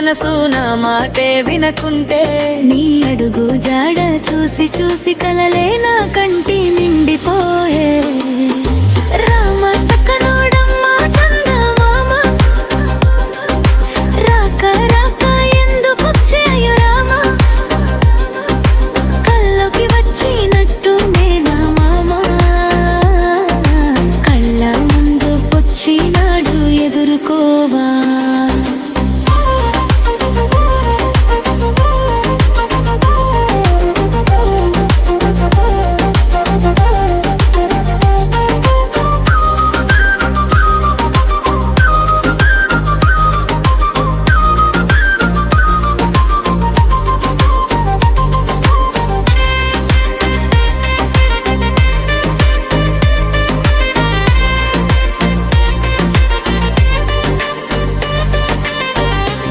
మనసు నా మాటే వినకుంటే, నీ అడుగు జాడ చూసి చూసి కలలే నా కంటి నిండిపోయే. రామ సక్కనోడమ్మ చందమామ, రాక రాక ఎందుకొచ్చాయో రామ, కల్లోకి వచ్చినట్టు నేనా మామ, కళ్ళ ముందుకొచ్చినాడు ఎదుర్కోవా.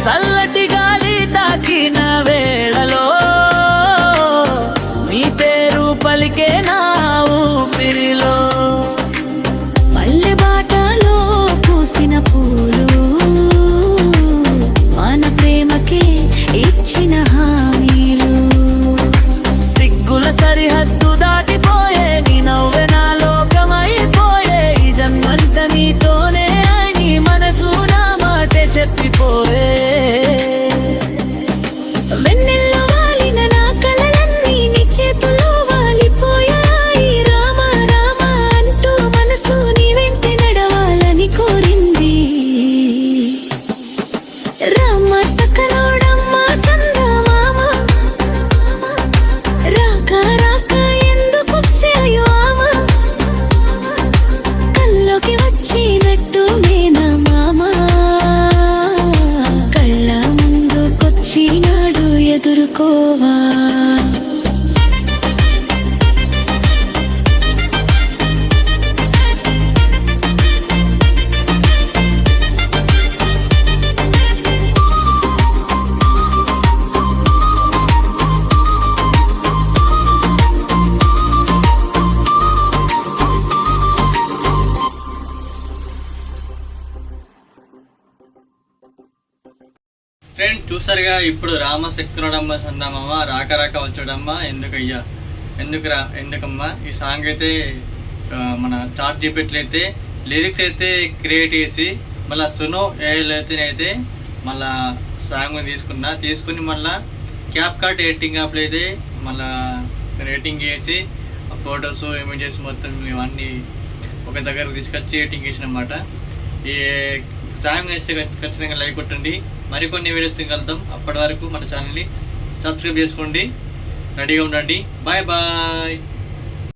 చల్లటి గాలి తాకిన వేళలో నీ పేరు పలికే నా ఊపిరిలో, పల్లె బాటలో పూసిన పూలు మన ప్రేమకే ఇచ్చిన హామీలు. సిగ్గుల సరిహద్దు దాటిపోయే నీ నవ్వె నా లోకమైపోయే, ఈ జన్మంత నీతోనే అని మనసు నా మాటే చెప్పిపోయే. వెన్నెల్లో వాలిన నా కలలన్నీ నీ చేతుల్లో వాలిపోయాయి. రామ రామ అంటూ మనసు నీ వెంట నడవాలని కోరింది. రామ సక్కనోడమ్మ చందమామ, రాక రాక ఎందుకొచ్చాయో ఆమ, కల్లోకి వచ్చినట్టు నేనా మామ, కళ్ళ ముందుకొచ్చినాడు ఎదుర్కోవా. ఫ్రెండ్ చూసారుగా, ఇప్పుడు రామ సక్కనోడమ్మ చందమామ, రాక రాక వచ్చాడమ్మ ఎందుకయ్యా ఎందుకమ్మా ఈ సాంగ్ అయితే మన చాట్ జీపీటీలో అయితే లిరిక్స్ అయితే క్రియేట్ చేసి మళ్ళీ సునో ఏఐతే మళ్ళీ సాంగ్ తీసుకుని మళ్ళీ క్యాప్ కార్డ్ ఎడిటింగ్ యాప్లో అయితే మళ్ళీ రేటింగ్ చేసి ఫొటోస్ ఇమేజెస్ మొత్తం ఇవన్నీ ఒక దగ్గరకు తీసుకొచ్చి ఎడిటింగ్ చేసినమాట. ఈ సాంగ్ వేస్తే ఖచ్చితంగా లైక్ కొట్టండి. మరికొన్ని వీడియోస్ కలుద్దాం. అప్పటి వరకు మన ఛానల్ని సబ్స్క్రైబ్ చేసుకోండి. రెడీగా ఉండండి. Bye bye.